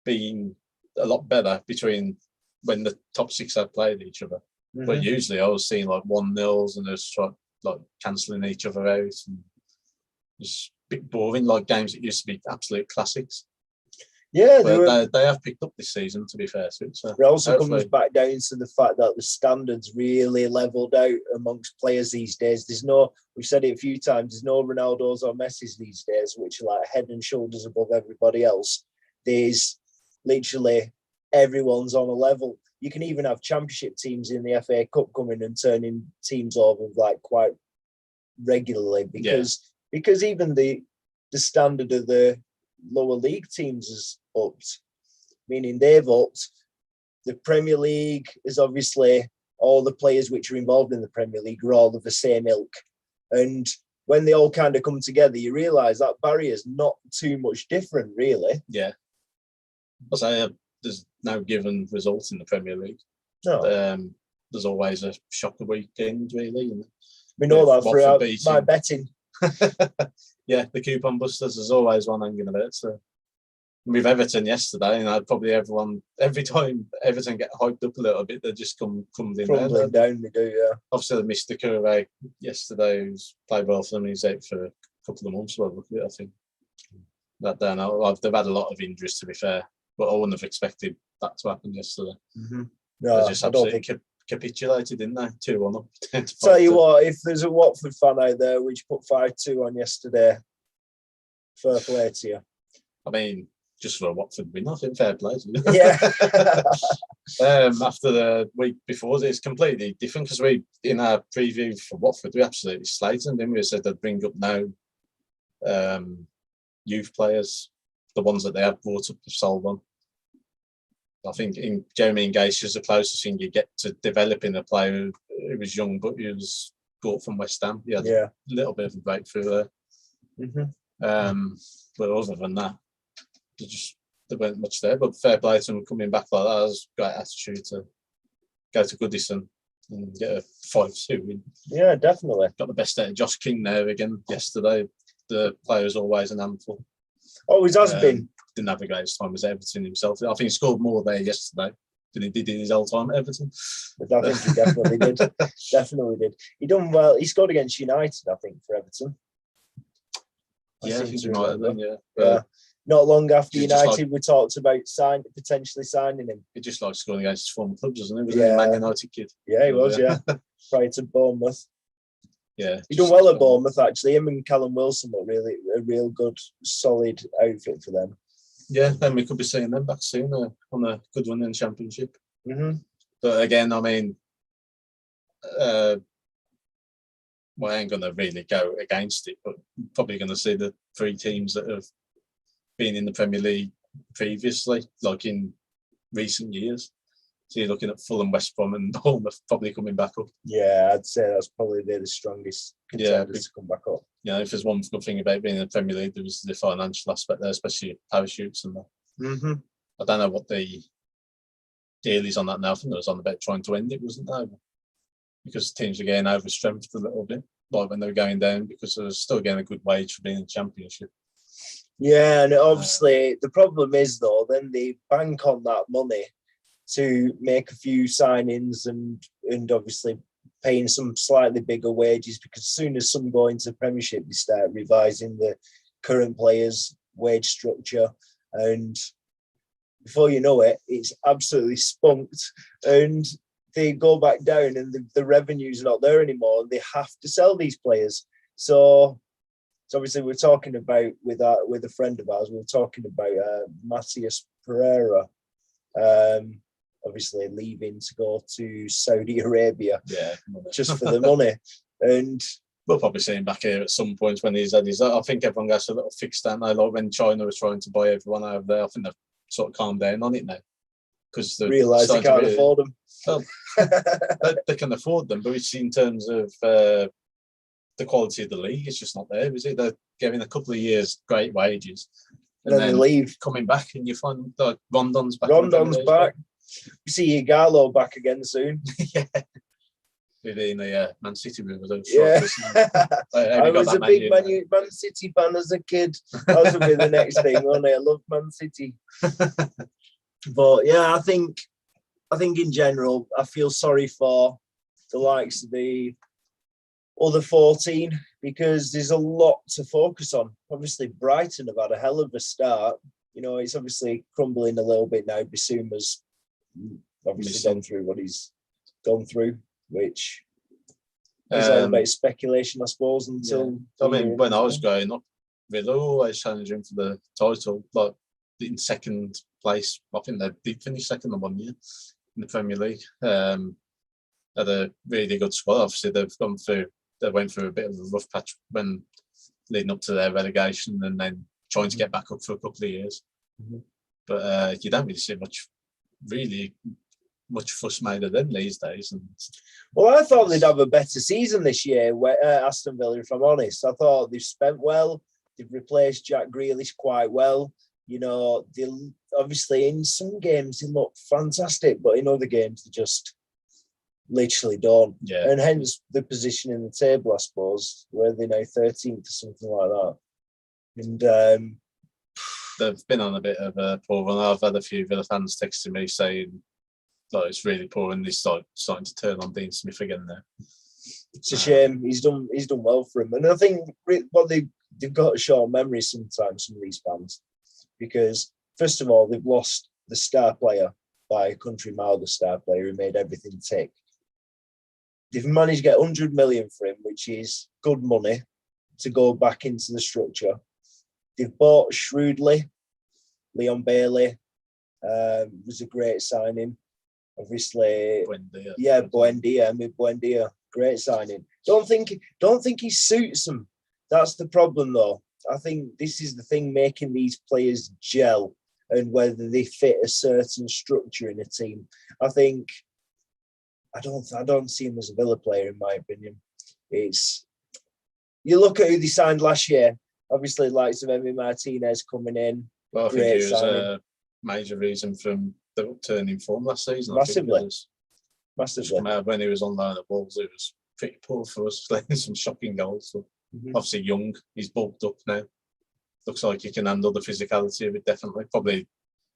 been a lot better between when the top 6 have played each other. Mm-hmm. But usually I was seeing like 1-0s and just like cancelling each other out and just a bit boring, like games that used to be absolute classics. Yeah, they have picked up this season, to be fair. So it also comes back down to the fact that the standards really levelled out amongst players these days. We've said it a few times, there's no Ronaldos or Messis these days, which are like head and shoulders above everybody else. There's literally everyone's on a level. You can even have championship teams in the FA Cup coming and turning teams over like quite regularly because even the standard of the lower league teams is upped, meaning they've upped. The Premier League is obviously all the players which are involved in the Premier League are all of the same ilk. And when they all kind of come together, you realise that barrier is not too much different, really. Yeah. I'll say there's no given result in the Premier League. No. There's always a shocker weekend, really. We know that throughout my betting. Yeah, the coupon busters, there's always one hanging about. So with Everton yesterday, probably every time Everton get hyped up a little bit, they just come in crumbling down. They do, yeah. Obviously, they missed the Curve yesterday, who's played well for them. He's out for a couple of months. Well, look at it, I think. They've had a lot of injuries, to be fair, but I wouldn't have expected that to happen yesterday. Mm-hmm. No, they just absolutely capitulated, didn't they? 2-1 up. Tell you what, if there's a Watford fan out there which put 5-2 on yesterday, fair play to you. I mean, just for a Watford win, I think fair play to you. Yeah. After the week before, it's completely different because in our preview for Watford, we absolutely slated them. Then we said they'd bring up now youth players, the ones that they have brought up to sold on. I think Jeremy Engage is the closest thing you get to developing a player who was young, but he was brought from West Ham. He had a little bit of a breakthrough there. Mm-hmm. But other than that, there weren't much there. But fair play to them coming back like that. It was a great attitude to go to Goodison and get a 5-2 win. Yeah, definitely. Got the best out of Josh King there again yesterday. The player is always an handful. Always has been. Didn't have the greatest time as Everton himself. I think he scored more there yesterday than he did in his whole time at Everton. I think he definitely did. Definitely did. He done well. He scored against United, I think, for Everton. I think he might have done, yeah. Not long after United, we talked about potentially signing him. He just likes scoring against his former clubs, doesn't he? Was he a Man United kid? Yeah, he was, prior to Bournemouth. Yeah. He done well at Bournemouth, actually. Him and Callum Wilson were really a real good, solid outfit for them. Yeah, then we could be seeing them back soon on a good run in the Championship. Mm-hmm. But again, I mean, well, I ain't going to really go against it, but probably going to see the 3 teams that have been in the Premier League previously, like in recent years. So you're looking at Fulham, West Brom, and Bournemouth probably coming back up. Yeah, I'd say that's probably the strongest contenders to come back up. You know, if there's one good thing about being in the Premier League, there was the financial aspect there, especially parachutes and that. Mm-hmm. I don't know what the deal is on that now. I think there was on about trying to end it, wasn't there? Because teams are getting overstrengthened a little bit, like when they were going down, because they were still getting a good wage for being in the Championship. Yeah, and obviously the problem is, though, then they bank on that money to make a few signings and obviously paying some slightly bigger wages, because as soon as some go into the Premiership, they start revising the current players' wage structure, and before you know it, it's absolutely spunked, and they go back down, and the revenue's not there anymore, and they have to sell these players. So obviously we're talking about with a friend of ours, we were talking about Matthias Pereira, obviously leaving to go to Saudi Arabia, just for the money, and we'll probably see him back here at some point when he's had his. I think everyone gets a little fixed down now. Like when China was trying to buy everyone over there, I think they've sort of calmed down on it now because they realise they can't afford them. Well, they can afford them, but we see in terms of the quality of the league, it's just not there, is it? They're giving a couple of years great wages, and then they leave, coming back, and you find like Rondon's back. Rondon's back. We see Igalo back again soon. Yeah. In the Man City room. Yeah. I was a big Man City fan as a kid. That would be the next thing, won't it? I love Man City. But yeah, I think in general, I feel sorry for the likes of the other 14, because there's a lot to focus on. Obviously, Brighton have had a hell of a start. You know, it's obviously crumbling a little bit now. Bissouma's obviously gone through what he's gone through, which is all about speculation, I suppose, until... Yeah. I mean, when I was growing up, Villa always challenging for the title, like in second place. I think they did finish second in 1 year in the Premier League. Had a really good squad. Obviously, they went through a bit of a rough patch when leading up to their relegation, and then trying to get back up for a couple of years. Mm-hmm. But you don't really see much fuss made of them these days. And well, I thought they'd have a better season this year, Aston Villa, if I'm honest. I thought they've spent well. They've replaced Jack Grealish quite well. You know, they obviously in some games they look fantastic, but in other games they just literally don't. Yeah. And hence the position in the table, I suppose, where they're now 13th or something like that. And they've been on a bit of a poor run. I've had a few Villa fans texting me saying like it's really poor, and he's starting to turn on Dean Smith again there. It's a shame. He's done well for him, and I think what they've got a short memory sometimes, some of these fans, because first of all they've lost the star player by a country mile, the star player who made everything tick. They've managed to get 100 million for him, which is good money to go back into the structure. They've bought shrewdly. Leon Bailey was a great signing. Obviously, Buendia, great signing. Don't think he suits them. That's the problem, though. I think this is the thing making these players gel and whether they fit a certain structure in a team. I don't see him as a Villa player, in my opinion. You look at who they signed last year. Obviously, likes of Emi Martinez coming in. Well, I think he was a major reason from the upturning form last season. Massively. When he was on loan at Wolves, it was pretty poor for us, playing some shocking goals. So obviously young, he's bulked up now. Looks like he can handle the physicality of it, definitely. Probably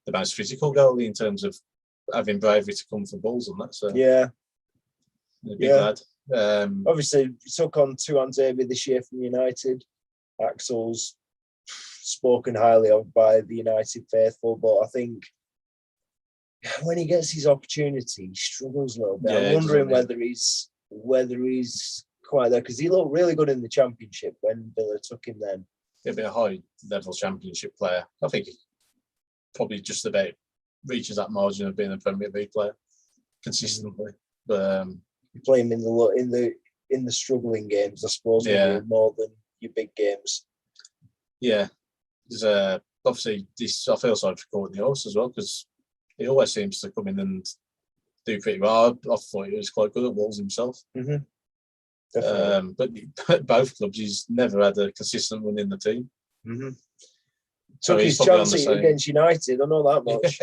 the most physical goalie in terms of having bravery to come for balls and that. So yeah. Big lad. Obviously, took on Tuanzebe this year from United. Axel's spoken highly of by the United faithful, but I think when he gets his opportunity, he struggles a little bit. I'm wondering whether he's quite there, because he looked really good in the Championship when Villa took him then. He'll be a high-level Championship player. I think he probably just about reaches that margin of being a Premier League player consistently. But you play him in the in the struggling games, I suppose, Yeah. more than your big games. Yeah, there's obviously I feel sorry for Courtney House as well, because he always seems to come in and do pretty well. I thought he was quite good at Wolves himself. Definitely. But both clubs, he's never had a consistent win in the team. So Took he's his probably on chance the same. against United. I know that much.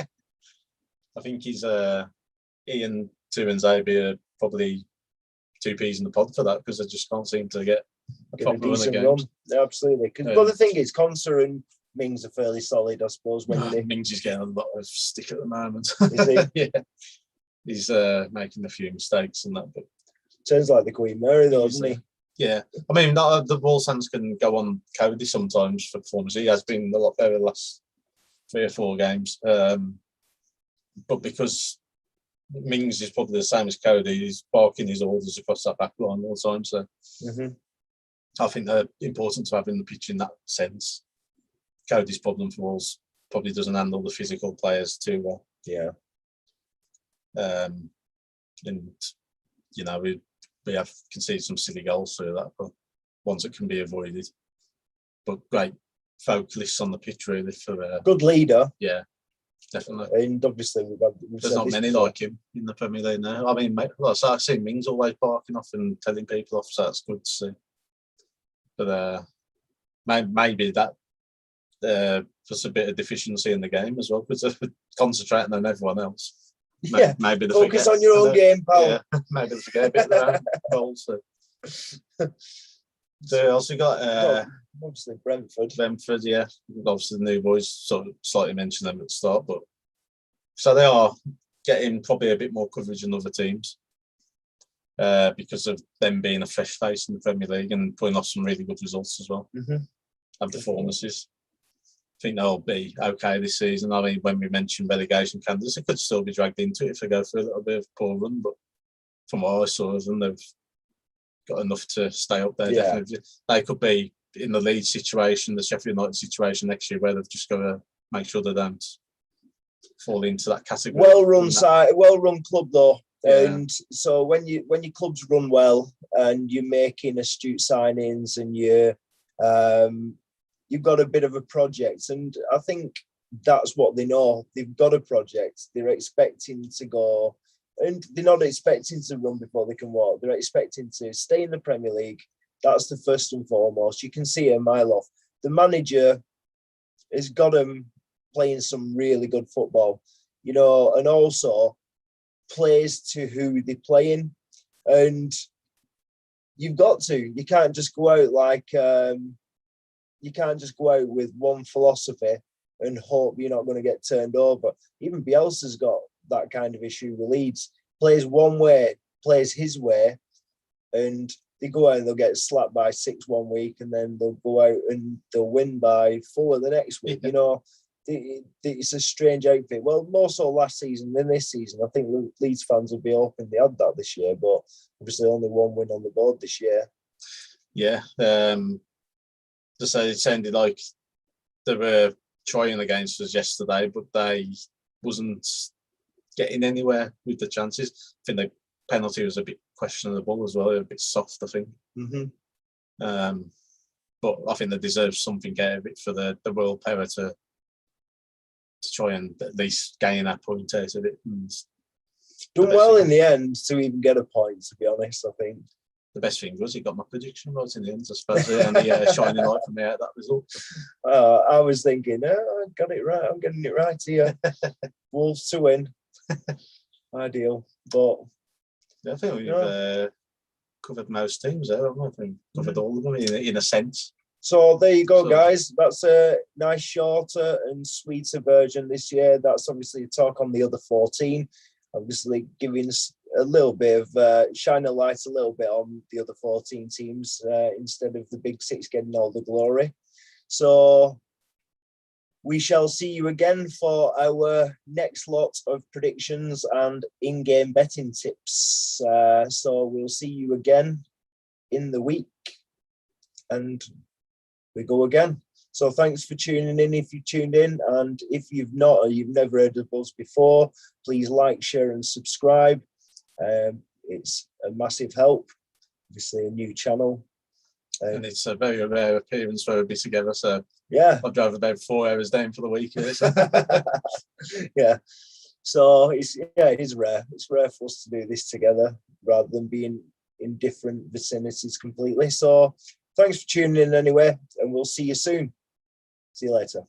I think he's Ian Tuanzebe are probably two peas in the pod for that, because they just can't seem to get a Get a proper run of decent games. run. Yeah, absolutely. But the thing is, Conser and Mings are fairly solid, I suppose. Mings is getting a lot of stick at the moment. Is he? Yeah, he's making a few mistakes and that, but turns like the Queen Mary, though, doesn't he? Yeah, I mean, the Wolves fans can go on Cody sometimes for performance. He has been a lot better the last 3 or 4 games, but because Mings is probably the same as Cody, he's barking his orders across that back line all the time. So I think they're important to have in the pitch in that sense. Cody's problem for Wolves probably doesn't handle the physical players too well. Yeah. And you know, we have conceded some silly goals through that, but ones that can be avoided. But great focus on the pitch, really. For good leader. Yeah, definitely. And obviously, there's not many like him in the Premier League now. I mean, I've seen Mings always barking off and telling people off, so that's good to see. But maybe that just a bit of deficiency in the game as well, because they're concentrating on everyone else. Maybe focus on your own game, pal. Yeah, maybe they forget a bit of their own goals. So also got obviously Brentford. Brentford, yeah. Obviously the new boys sort of slightly mentioned them at the start, but so they are getting probably a bit more coverage than other teams because of them being a fresh face in the Premier League and putting off some really good results as well and performances. I think they'll be okay this season. I mean, when we mentioned relegation candidates, they could still be dragged into it if they go through a little bit of a poor run. But from what I saw of them, they've got enough to stay up there. Yeah. Definitely, they could be in the Leeds situation, the Sheffield United situation next year, where they've just got to make sure they don't fall into that category. Well-run side, well-run club though. Yeah. And so when your clubs run well and you're making astute signings and you've got a bit of a project, and I think that's what they know. They've got a project. They're expecting to go, and they're not expecting to run before they can walk. They're expecting to stay in the Premier League. That's the first and foremost. You can see a mile off. The manager has got them playing some really good football, you know, and also plays to who they're playing. And you've got to. You can't just go out like... you can't just go out with one philosophy and hope you're not going to get turned over. Even Bielsa's got that kind of issue with Leeds. Plays one way, plays his way, and they go out and they'll get slapped by 6 one week, and then they'll go out and they'll win by 4 the next week. You know, it's a strange outfit. Well, more so last season than this season. I think Leeds fans would be hoping they had that this year, but obviously only 1 win on the board this year. Yeah. Just say it sounded like they were trying against us yesterday, but they wasn't getting anywhere with the chances. I think the penalty was a bit questionable as well, a bit soft, I think. But I think they deserve something out of it for the World Power to try and at least gain a point out of it. And done well in the end to even get a point, to be honest, I think. The best thing was he got my prediction right in the end, I suppose, and the shining light for me out of that result. I was thinking, I got it right. I'm getting it right here. Wolves to win. Ideal. But yeah, I think we've covered most teams there, haven't we? I think covered all of them in a sense. So there you go, guys. That's a nice, shorter and sweeter version this year. That's obviously a talk on the other 14. Obviously giving us a little bit of shine a light a little bit on the other 14 teams instead of the big 6 getting all the glory. So we shall see you again for our next lot of predictions and in-game betting tips. So we'll see you again in the week, and we go again. So thanks for tuning in if you tuned in, and if you've not or you've never heard of us before, please like, share and subscribe. It's a massive help. obviously a new channel. And it's a very rare appearance where we'll be together. So Yeah. I drove about 4 hours down for the week here. So. Yeah. So it is rare. It's rare for us to do this together rather than being in different vicinities completely. So thanks for tuning in anyway, and we'll see you soon. See you later.